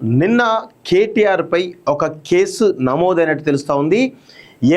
నిన్న కేటీఆర్పై ఒక కేసు నమోదైనట్టు తెలుస్తూ ఉంది.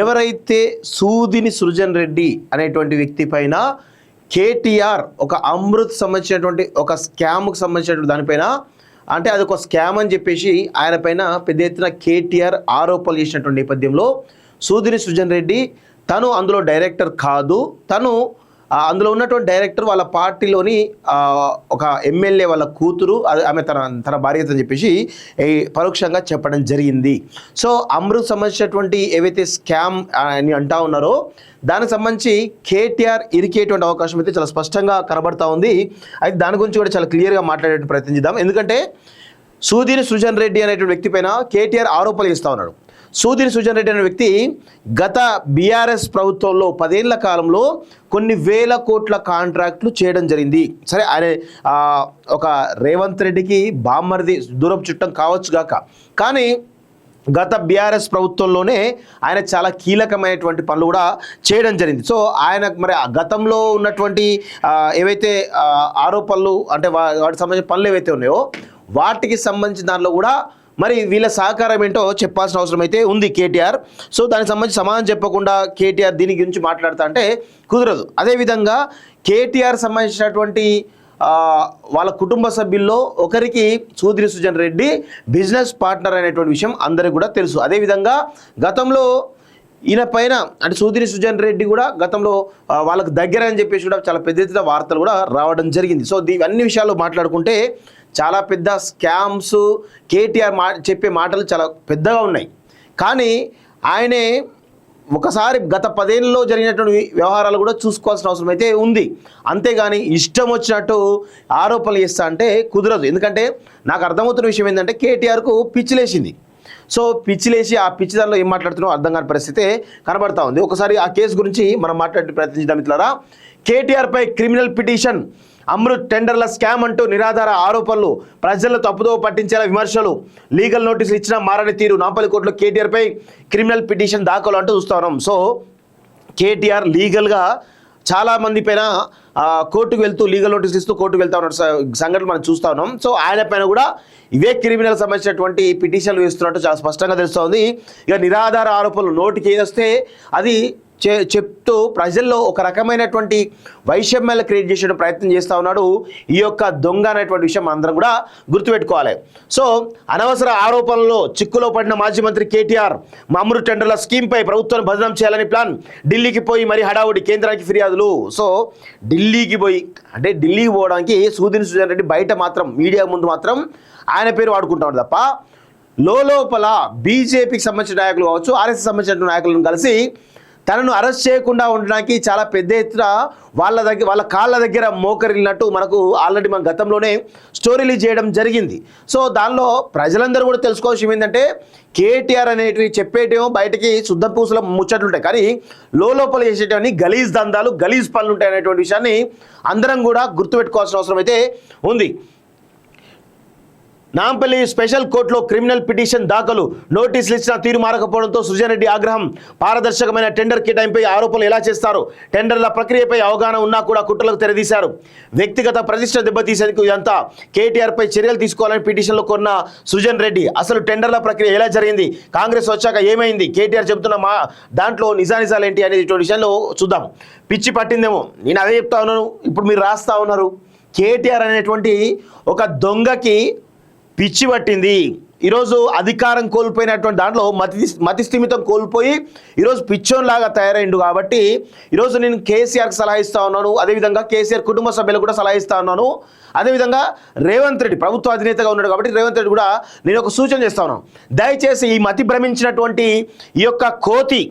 ఎవరైతే సూదిని సృజన్ రెడ్డి అనేటువంటి వ్యక్తి పైన కేటీఆర్ ఒక అమృత్ సంబంధించినటువంటి ఒక స్కామ్కు సంబంధించినటువంటి దానిపైన, అంటే అది ఒక స్కామ్ అని చెప్పేసి ఆయన పైన పెద్ద ఎత్తున కేటీఆర్ ఆరోపణలు చేసినటువంటి నేపథ్యంలో సూదిని సృజన్ రెడ్డి తను అందులో డైరెక్టర్ కాదు, తను అందులో ఉన్నటువంటి డైరెక్టర్ వాళ్ళ పార్టీలోని ఒక ఎమ్మెల్యే వాళ్ళ కూతురు, ఆమె తన భార్యత అని చెప్పేసి పరోక్షంగా చెప్పడం జరిగింది. సో అమృత్ సంబంధించినటువంటి ఏవైతే స్కామ్ అని అంటా ఉన్నారో దానికి సంబంధించి కేటీఆర్ ఇరికేటువంటి అవకాశం అయితే చాలా స్పష్టంగా కనబడతా ఉంది. అయితే దాని గురించి కూడా చాలా క్లియర్గా మాట్లాడే ప్రయత్నం చేద్దాం. ఎందుకంటే సూదిని సృజన్ రెడ్డి అనేటువంటి వ్యక్తి పైన కేటీఆర్ ఆరోపణలు చేస్తూ ఉన్నాడు. సూదిని సృజన్ రెడ్డి అనే వ్యక్తి గత బీఆర్ఎస్ ప్రభుత్వంలో 10 ఏళ్ల కాలంలో కొన్ని వేల కోట్ల కాంట్రాక్టులు చేయడం జరిగింది. సరే, ఆయన ఒక రేవంత్ రెడ్డికి బామ్మర్ది దూరపు చుట్టం కావచ్చు గాక, కానీ గత బీఆర్ఎస్ ప్రభుత్వంలోనే ఆయన చాలా కీలకమైనటువంటి పనులు కూడా చేయడం జరిగింది. సో ఆయన మరి గతంలో ఉన్నటువంటి ఏవైతే ఆరోపణలు, అంటే వాటికి సంబంధించిన పనులు ఏవైతే ఉన్నాయో వాటికి సంబంధించిన దానిలో కూడా మరి వీళ్ళ సహకారం ఏంటో చెప్పాల్సిన అవసరం అయితే ఉంది కేటీఆర్. సో దానికి సంబంధించి సమాధానం చెప్పకుండా కేటీఆర్ దీని గురించి మాట్లాడుతా అంటే కుదరదు. అదేవిధంగా కేటీఆర్ సంబంధించినటువంటి వాళ్ళ కుటుంబ సభ్యుల్లో ఒకరికి సూదిని సృజన్ రెడ్డి బిజినెస్ పార్ట్నర్ అనేటువంటి విషయం అందరికీ కూడా తెలుసు. అదేవిధంగా గతంలో ఈయన పైన, అంటే సూదిని సృజన్ రెడ్డి కూడా గతంలో వాళ్ళకు దగ్గర అని చెప్పేసి కూడా చాలా పెద్ద ఎత్తున వార్తలు కూడా రావడం జరిగింది. సో అన్ని విషయాలు మాట్లాడుకుంటే చాలా పెద్ద స్కామ్స్, కేటీఆర్ చెప్పే మాటలు చాలా పెద్దగా ఉన్నాయి. కానీ ఆయనే ఒకసారి గత 10 ఏళ్ళలో జరిగినటువంటి వ్యవహారాలు కూడా చూసుకోవాల్సిన అవసరం అయితే ఉంది. అంతేగాని ఇష్టం వచ్చినట్టు ఆరోపణలు చేస్తా అంటే కుదరదు. ఎందుకంటే నాకు అర్థమవుతున్న విషయం ఏంటంటే కేటీఆర్కు పిచ్చిలేసింది. సో పిచ్చిలేసి ఆ పిచ్చి దానిలో ఏం మాట్లాడుతున్నారో అర్థం కాని పరిస్థితి కనబడతా ఉంది. ఒకసారి ఆ కేసు గురించి మనం మాట్లాడే ప్రయత్నించడం మిత్రులారా. కేటీఆర్పై క్రిమినల్ పిటిషన్, అమృత్ టెండర్ల స్కామ్ అంటూ నిరాధార ఆరోపణలు, ప్రజలను తప్పుదో పట్టించేలా విమర్శలు, లీగల్ నోటీసులు ఇచ్చినా మారని తీరు, నాంపల్లి కోర్టులో కేటీఆర్పై క్రిమినల్ పిటిషన్ దాఖలు అంటూ చూస్తా ఉన్నాం. సో కేటీఆర్ లీగల్గా చాలా మంది పైన కోర్టుకు వెళ్తూ లీగల్ నోటీసులు ఇస్తూ కోర్టుకు వెళ్తా ఉన్న సంఘటనలు మనం చూస్తూ ఉన్నాం. సో ఆయన పైన కూడా ఇవే క్రిమినల్ సంబంధించినటువంటి పిటిషన్లు వేస్తున్నట్టు చాలా స్పష్టంగా తెలుస్తూ ఉంది. ఇక నిరాధార ఆరోపణలు నోటికి ఏదొస్తే అది చెప్తూ ప్రజల్లో ఒక రకమైనటువంటి వైషమ్యాలు క్రియేట్ చేసే ప్రయత్నం చేస్తూ ఉన్నాడు ఈ యొక్క దొంగ అనేటువంటి విషయం అందరం కూడా గుర్తుపెట్టుకోవాలి. సో అనవసర ఆరోపణల్లో చిక్కులో పడిన మాజీ మంత్రి కేటీఆర్ అమృత్ టెండర్ల స్కీమ్పై ప్రభుత్వాన్ని బదనాం చేయాలని ప్లాన్, ఢిల్లీకి పోయి మరి హడావుడి, కేంద్రానికి ఫిర్యాదులు. సో ఢిల్లీకి పోవడానికి సూదిని సృజన్ రెడ్డి బయట మాత్రం మీడియా ముందు మాత్రం ఆయన పేరు వాడుకుంటాడు తప్ప లోపల బీజేపీకి సంబంధించిన నాయకులు కావచ్చు, ఆర్ఎస్ఎస్ సంబంధించిన నాయకులను కలిసి తనను అరెస్ట్ చేయకుండా ఉండడానికి చాలా పెద్ద ఎత్తున వాళ్ళ కాళ్ళ దగ్గర మోకరిల్లినట్టు మనకు ఆల్రెడీ మన గతంలోనే స్టోరీలు చేయడం జరిగింది. సో దానిలో ప్రజలందరూ కూడా తెలుసుకోవాల్సింది ఏంటంటే కేటీఆర్ అనేటివి చెప్పేటేమో బయటకి శుద్ధ పూసల ముచ్చట్లు ఉంటాయి, కానీ లోపల చేసేటవన్నీ గలీజ్ దందాలు, గలీజ్ పనులు ఉంటాయి అనేటువంటి విషయాన్ని అందరం కూడా గుర్తుపెట్టుకోవాల్సిన అవసరం అయితే ఉంది. నాంపల్లి స్పెషల్ కోర్టులో క్రిమినల్ పిటిషన్ దాఖలు, నోటీసులు ఇచ్చిన తీరు మారకపోవడంతో సృజన్ రెడ్డి ఆగ్రహం. పారదర్శకమైన టెండర్ కేటాయింపై ఆరోపణలు ఎలా చేస్తారు, టెండర్ల ప్రక్రియపై అవగాహన ఉన్నా కూడా కుట్రలకు తెరదీశారు, వ్యక్తిగత ప్రతిష్ట దెబ్బతీసేందుకు ఇదంతా, కేటీఆర్పై చర్యలు తీసుకోవాలని పిటిషన్లో కొన్న సృజన్ రెడ్డి. అసలు టెండర్ల ప్రక్రియ ఎలా జరిగింది, కాంగ్రెస్ వచ్చాక ఏమైంది, కేటీఆర్ చెబుతున్న దాంట్లో నిజానిజాలు ఏంటి అనేది ఇటువంటి విషయంలో చూద్దాం. పిచ్చి పట్టిందేమో, నేను అదే చెప్తా ఉన్నాను, ఇప్పుడు మీరు రాస్తా ఉన్నారు. కేటీఆర్ అనేటువంటి ఒక దొంగకి పిచ్చి పట్టింది. ఈరోజు అధికారం కోల్పోయినటువంటి దాంట్లో మతి స్థిమితం కోల్పోయి ఈరోజు పిచ్చోన్లాగా తయారైండు. కాబట్టి ఈరోజు నేను కేసీఆర్కి సలహా ఇస్తా ఉన్నాను, అదేవిధంగా కేసీఆర్ కుటుంబ సభ్యులకు కూడా సలహా ఇస్తా ఉన్నాను, అదేవిధంగా రేవంత్ రెడ్డి ప్రభుత్వ అధినేతగా ఉన్నాడు కాబట్టి రేవంత్ రెడ్డి కూడా నేను ఒక సూచన చేస్తా ఉన్నాను. దయచేసి ఈ మతి భ్రమించినటువంటి ఈ యొక్క కోతి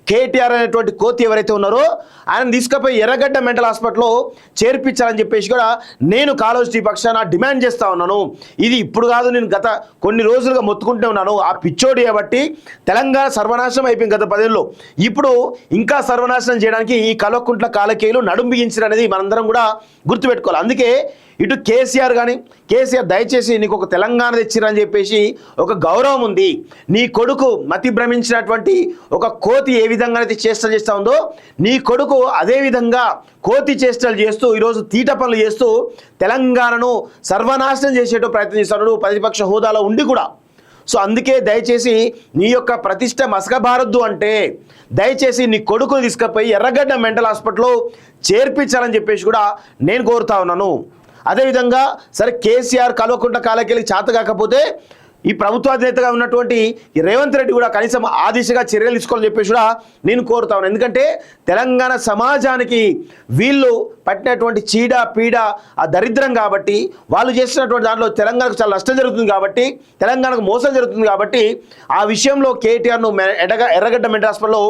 కేటీఆర్ అనేటువంటి కోతి ఎవరైతే ఉన్నారో ఆయన తీసుకుపోయి ఎర్రగడ్డ మెంటల్ హాస్పిటల్లో చేర్పించాలని చెప్పేసి కూడా నేను కాలోజీ పక్షాన డిమాండ్ చేస్తూ ఉన్నాను. ఇది ఇప్పుడు కాదు, నేను గత కొన్ని రోజులుగా మొత్తుకుంటూ ఉన్నాను. ఆ పిచ్చోడి కాబట్టి తెలంగాణ సర్వనాశనం అయిపోయింది గత 10 ఏళ్ళలో. ఇప్పుడు ఇంకా సర్వనాశనం చేయడానికి ఈ కల్వకుంట్ల కాలకేయులు నడుం బిగించారు అనేది మనందరం కూడా గుర్తుపెట్టుకోవాలి. అందుకే ఇటు కేసీఆర్ కానీ కేసీఆర్ దయచేసి నీకు ఒక తెలంగాణ తెచ్చిరని చెప్పేసి ఒక గౌరవం ఉంది. నీ కొడుకు మతి భ్రమించినటువంటి ఒక కోతి ఏ విధంగా అయితే చేష్టలు చేస్తూ ఉందో నీ కొడుకు అదే విధంగా కోతి చేష్టలు చేస్తూ ఈరోజు తీట పనులు చేస్తూ తెలంగాణను సర్వనాశనం చేసేటో ప్రయత్నం చేస్తున్నాడు ప్రతిపక్ష హోదాలో ఉండి కూడా. సో అందుకే దయచేసి నీ యొక్క ప్రతిష్ట మసకబారద్దు అంటే దయచేసి నీ కొడుకుని తీసుకుపోయి ఎర్రగడ్డ మెంటల్ హాస్పిటల్లో చేర్పించాలని చెప్పేసి కూడా నేను కోరుతా ఉన్నాను. అదేవిధంగా సరే కేసీఆర్ కల్వకుంట్ల కాలకెళ్ళి చేత కాకపోతే ఈ ప్రభుత్వాధినేతగా ఉన్నటువంటి రేవంత్ రెడ్డి కూడా కనీసం ఆ దిశగా చర్యలు తీసుకోవాలని చెప్పేసి కూడా నేను కోరుతా ఉన్నాను. ఎందుకంటే తెలంగాణ సమాజానికి వీళ్ళు పట్టినటువంటి చీడ పీడ ఆ దరిద్రం కాబట్టి, వాళ్ళు చేస్తున్నటువంటి దాంట్లో తెలంగాణకు చాలా నష్టం జరుగుతుంది కాబట్టి, తెలంగాణకు మోసం జరుగుతుంది కాబట్టి ఆ విషయంలో కేటీఆర్ను ఎర్రగడ్డ మెంటల్ హాస్పిటల్లో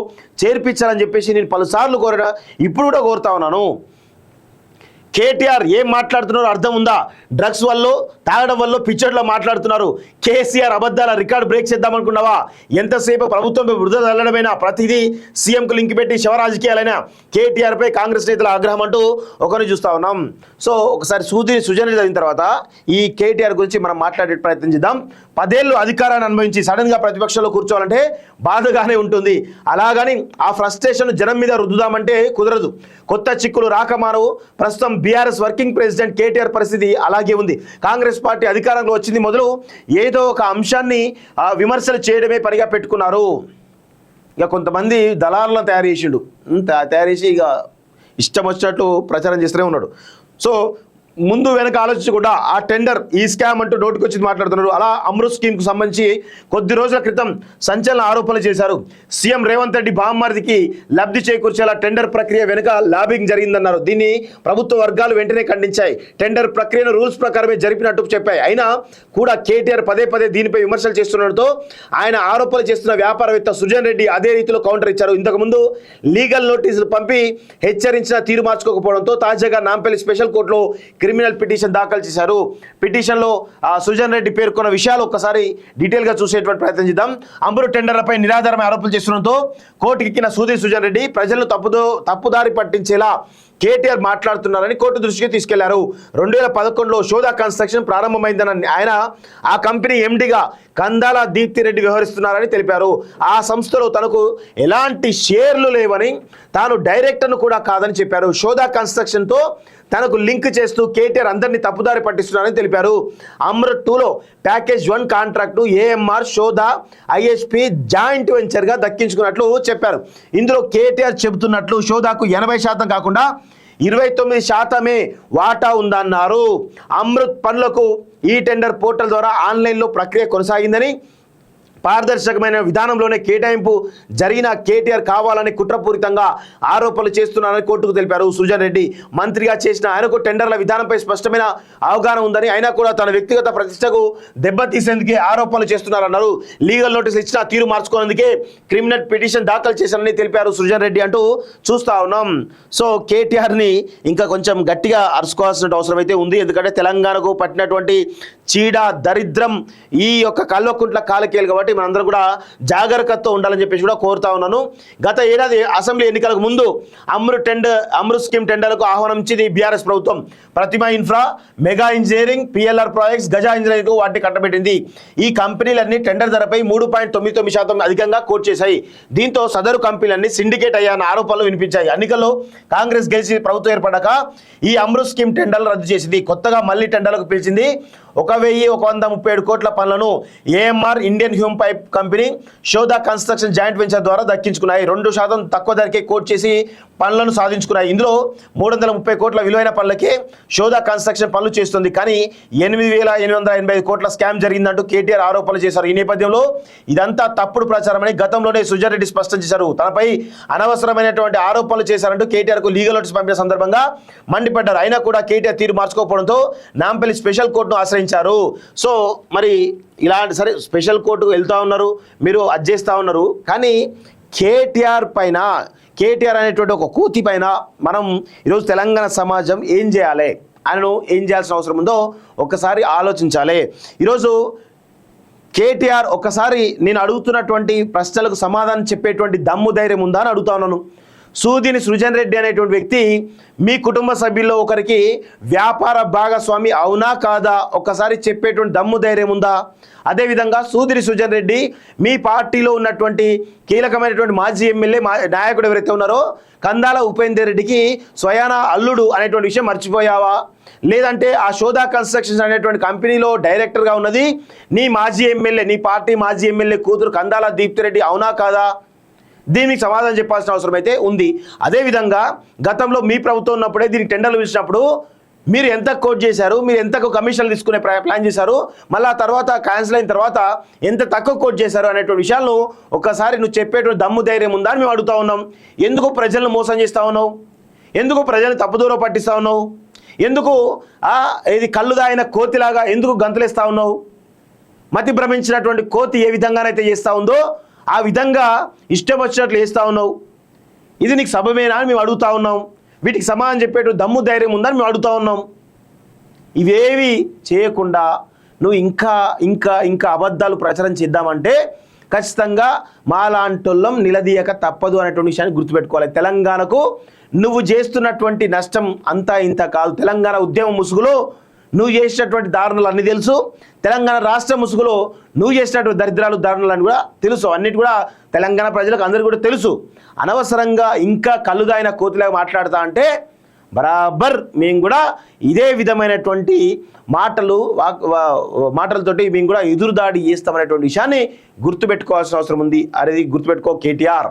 చేర్పించాలని చెప్పేసి నేను పలుసార్లు కోరిన, ఇప్పుడు కూడా కోరుతా ఉన్నాను. కేటీఆర్ ఏం మాట్లాడుతున్నారో అర్థం ఉందా? డ్రగ్స్ వల్ల తాగడం వల్ల పిచ్చర్లో మాట్లాడుతున్నారు. కేసీఆర్ అబద్ధాల రికార్డు బ్రేక్ చేద్దామనుకున్నావా? ఎంతసేపు ప్రభుత్వంపై వృధా చల్లడమైనా ప్రతిదీ సీఎంకు లింక్ పెట్టి శవ రాజకీయాలైనా కేటీఆర్పై కాంగ్రెస్ నేతల ఆగ్రహం అంటూ ఒకరిని చూస్తూ ఉన్నాం. సో ఒకసారి సుజన్ చదివిన తర్వాత ఈ కేటీఆర్ గురించి మనం మాట్లాడే ప్రయత్నం చేద్దాం. 10 ఏళ్ళు అధికారాన్ని అనుభవించి సడన్గా ప్రతిపక్షంలో కూర్చోవాలంటే బాధగానే ఉంటుంది. అలాగని ఆ ఫ్రస్ట్రేషన్ జనం మీద రుద్దుదామంటే కుదరదు. కొత్త చిక్కులు రాకమానవు. ప్రస్తుతం బీఆర్ఎస్ వర్కింగ్ ప్రెసిడెంట్ కేటీఆర్ పరిస్థితి అలాగే ఉంది. కాంగ్రెస్ పార్టీ అధికారంలో వచ్చింది మొదలు ఏదో ఒక అంశాన్ని విమర్శలు చేయడమే పనిగా పెట్టుకున్నారు. ఇక కొంతమంది దళారులను తయారు చేసి ఇక ఇష్టం వచ్చినట్టు ప్రచారం చేస్తూనే ఉన్నాడు. సో ముందు వెనక ఆలోచించకుండా ఆ టెండర్ ఈ స్కామ్ అంటూ నోటికి వచ్చి మాట్లాడుతున్నారు. అలా అమృత్ స్కీమ్కు సంబంధించి కొద్ది రోజుల క్రితం సంచలన ఆరోపణలు చేశారు. సీఎం రేవంత్ రెడ్డి బామ్మర్దికి లబ్ధి చేకూర్చేలా టెండర్ ప్రక్రియ వెనుక లాబింగ్ జరిగిందన్నారు. దీన్ని ప్రభుత్వ వర్గాలు వెంటనే ఖండించాయి. టెండర్ ప్రక్రియను రూల్స్ ప్రకారమే జరిపినట్టు చెప్పాయి. అయినా కూడా కేటీఆర్ పదే దీనిపై విమర్శలు చేస్తుండటంతో ఆయన ఆరోపణలు చేస్తున్న వ్యాపారవేత్త సుజన్ రెడ్డి అదే రీతిలో కౌంటర్ ఇచ్చారు. ఇంతకుముందు లీగల్ నోటీసులు పంపి హెచ్చరించిన తీరు మార్చుకోకపోవడంతో తాజాగా నాంపల్లి స్పెషల్ కోర్టులో క్రిమినల్ పిటిషన్ దాఖలు చేశారు. పిటిషన్లో సుజన్ రెడ్డి పేర్కొన్న విషయాలు ఒక్కసారి డీటెయిల్గా చూసేటువంటి ప్రయత్నం చేద్దాం. అమృత్ టెండర్లపై నిరాధారమైన ఆరోపణలు చేస్తుండటంతో కోర్టుకెక్కిన సుజన్ రెడ్డి ప్రజలను తప్పుదారి పట్టించేలా కేటీఆర్ మాట్లాడుతున్నారని కోర్టు దృష్టికి తీసుకెళ్లారు. 2011లో శోధా కన్స్ట్రక్షన్ ప్రారంభమైందని ఆయన ఆ కంపెనీ ఎండిగా కందాల దీప్తిరెడ్డి వ్యవహరిస్తున్నారని తెలిపారు. ఆ సంస్థలో తనకు ఎలాంటి షేర్లు లేవని, తాను డైరెక్టర్ను కూడా కాదని చెప్పారు. శోధా కన్స్ట్రక్షన్తో తనకు లింక్ చేస్తూ కేటీఆర్ అందరినీ తప్పుదారి పట్టిస్తున్నారని తెలిపారు. అమృత్ 2లో ప్యాకేజ్ 1 కాంట్రాక్టు ఏఎంఆర్ శోధా ఐఎస్పి జాయింట్ వెంచర్గా దక్కించుకున్నట్లు చెప్పారు. ఇందులో కేటీఆర్ చెబుతున్నట్లు శోధాకు 80% కాకుండా 29% వాటా ఉందన్నారు. అమృత్ పనులకు ఈ టెండర్ పోర్టల్ ద్వారా ఆన్లైన్లో ప్రక్రియ కొనసాగిందని, పారదర్శకమైన విధానంలోనే కేటాయింపు జరిగిన కేటీఆర్ కావాలని కుట్రపూరితంగా ఆరోపణలు చేస్తున్నారని కోర్టుకు తెలిపారు. సుజన్ రెడ్డి మంత్రిగా చేసిన ఆయనకు టెండర్ల విధానంపై స్పష్టమైన అవగాహన ఉందని, అయినా కూడా తన వ్యక్తిగత ప్రతిష్టకు దెబ్బతీసేందుకే ఆరోపణలు చేస్తున్నారన్నారు. లీగల్ నోటీసులు ఇచ్చిన తీరు మార్చుకునేందుకే క్రిమినల్ పిటిషన్ దాఖలు చేశారని తెలిపారు సుజన్ రెడ్డి అంటూ చూస్తా ఉన్నాం. సో కేటీఆర్ని ఇంకా కొంచెం గట్టిగా అరుచుకోవాల్సిన అవసరం అయితే ఉంది. ఎందుకంటే తెలంగాణకు పట్టినటువంటి చీడ దరిద్రం ఈ యొక్క కల్వకుంట్ల కాలకేలు కాబట్టి మనందరం కూడా జాగరూకతతో ఉండాలని చెప్పేసి కూడా కోరుతా ఉన్నాను. గత ఏడాది అసెంబ్లీ ఎన్నికలకు ముందు అమృత్ స్కీమ్ టెండర్లకు ఆహ్వానం ఇచ్చింది బీఆర్ఎస్ ప్రభుత్వం. Pratima infra, mega engineering, PLR projects, Gaja engineering వాటిని కట్టబెట్టింది. ఈ కంపెనీలన్నీ టెండర్ ధరపై 3.99% అధికంగా కోట్ చేశాయి. దీంతో సదరు కంపెనీలన్నీ సిండికేట్ అయ్యాయన్న ఆరోపణలు వినిపించాయి. ఎన్నికల్లో కాంగ్రెస్ గెలిచి ప్రభుత్వం ఏర్పడ్డాక ఈ అమృత్ స్కీమ్ టెండర్లు రద్దు చేసింది. కొత్తగా మళ్లీ టెండర్లకు పిలిచింది. 1137 కోట్ల పనులను AMR, Indian Hume pipe company, Shodha construction joint venture ద్వారా దక్కించుకున్నాయి. 2% తక్కువ ధరకే కోట్ చేసి పనులను సాధించుకున్నాయి. ఇందులో 330 కోట్ల విలువైన పనులకే శోధా కన్స్ట్రక్షన్ పనులు చేస్తుంది. కానీ 8,885 కోట్ల స్కామ్ జరిగిందంటూ కేటీఆర్ ఆరోపణలు చేశారు. ఈ నేపథ్యంలో ఇదంతా తప్పుడు ప్రచారమని గతంలోనే సుజన్ రెడ్డి స్పష్టం చేశారు. తనపై అనవసరమైనటువంటి ఆరోపణలు చేశారంటూ కేటీఆర్కు లీగల్ నోటీస్ పంపిన సందర్భంగా మండిపడ్డారు. అయినా కూడా కేటీఆర్ తీరు మార్చుకోకపోవడంతో నాంపల్లి స్పెషల్ కోర్టును ఆశ్రయించారు. సో మరి ఇలాంటి సరే స్పెషల్ కోర్టుకు వెళ్తూ ఉన్నారు, మీరు అది చేస్తూ ఉన్నారు. కానీ కేటీఆర్ అనేటువంటి ఒక కూతి పైన మనం ఈరోజు తెలంగాణ సమాజం ఏం చేయాలి, ఆయనను ఏం చేయాల్సిన అవసరం ఉందో ఒక్కసారి ఆలోచించాలి. ఈరోజు కేటీఆర్ ఒక్కసారి నేను అడుగుతున్నటువంటి ప్రశ్నలకు సమాధానం చెప్పేటువంటి దమ్ము ధైర్యం ఉందా అని అడుగుతా ఉన్నాను. సూదిని సృజన్ రెడ్డి అనేటువంటి వ్యక్తి మీ కుటుంబ సభ్యుల్లో ఒకరికి వ్యాపార భాగస్వామి అవునా కాదా ఒక్కసారి చెప్పేటువంటి దమ్ము ధైర్యం ఉందా? అదేవిధంగా సూదిని సృజన్ రెడ్డి మీ పార్టీలో ఉన్నటువంటి కీలకమైనటువంటి మాజీ ఎమ్మెల్యే నాయకుడు ఎవరైతే ఉన్నారో కందాల ఉపేందర్ రెడ్డికి స్వయానా అల్లుడు అనేటువంటి విషయం మర్చిపోయావా? లేదంటే ఆ శోధా కన్స్ట్రక్షన్స్ అనేటువంటి కంపెనీలో డైరెక్టర్గా ఉన్నది నీ మాజీ ఎమ్మెల్యే, నీ పార్టీ మాజీ ఎమ్మెల్యే కూతురు కందాల దీప్తిరెడ్డి అవునా కాదా? దీనికి సమాధానం చెప్పాల్సిన అవసరం అయితే ఉంది. అదేవిధంగా గతంలో మీ ప్రభుత్వం ఉన్నప్పుడే దీనికి టెండర్లు పిలిచినప్పుడు మీరు ఎంత కోట్ చేశారు, మీరు ఎంతకు కమిషన్లు తీసుకునే ప్లాన్ చేశారు, మళ్ళీ ఆ తర్వాత క్యాన్సిల్ అయిన తర్వాత ఎంత తక్కువ కోట్ చేశారు అనేటువంటి విషయాలను ఒక్కసారి నువ్వు చెప్పేటువంటి దమ్ము ధైర్యం ఉందా అని మేము అడుగుతా ఉన్నాం. ఎందుకు ప్రజలను మోసం చేస్తూ ఉన్నావు? ఎందుకు ప్రజలను తప్పుదూర పట్టిస్తూ ఉన్నావు? ఎందుకు ఇది కళ్ళు దాయిన కోతిలాగా ఎందుకు గంతులేస్తూ ఉన్నావు? మతి భ్రమించినటువంటి కోతి ఏ విధంగానైతే చేస్తూ ఉందో ఆ విధంగా ఇష్టం వచ్చినట్లు వేస్తూ ఉన్నావు. ఇది నీకు సబమేనా అని మేము అడుగుతా ఉన్నాం. వీటికి సమాధానం చెప్పేటువంటి దమ్ము ధైర్యం ఉందని మేము అడుగుతా ఉన్నాం. ఇవేవి చేయకుండా నువ్వు ఇంకా ఇంకా ఇంకా అబద్ధాలు ప్రచారం చేద్దామంటే ఖచ్చితంగా మాలాంటోళ్ళం నిలదీయక తప్పదు అనేటువంటి విషయాన్ని గుర్తుపెట్టుకోవాలి. తెలంగాణకు నువ్వు చేస్తున్నటువంటి నష్టం అంతా ఇంత కాదు. తెలంగాణ ఉద్యమ ముసుగులో నువ్వు చేసినటువంటి దారుణాలు అన్నీ తెలుసు. తెలంగాణ రాష్ట్ర ముసుగులో నువ్వు చేసినటువంటి దరిద్రాలు దారుణాలు అని కూడా తెలుసు. అన్నిటి కూడా తెలంగాణ ప్రజలకు అందరికీ కూడా తెలుసు. అనవసరంగా ఇంకా కళ్ళుదాయిన కోతిలాగా మాట్లాడుతా అంటే బరాబర్ మేము కూడా ఇదే విధమైనటువంటి మాటలతోటి మేము కూడా ఎదురుదాడి చేస్తామనేటువంటి విషయాన్ని గుర్తుపెట్టుకోవాల్సిన అవసరం ఉంది. అది గుర్తుపెట్టుకో కేటీఆర్.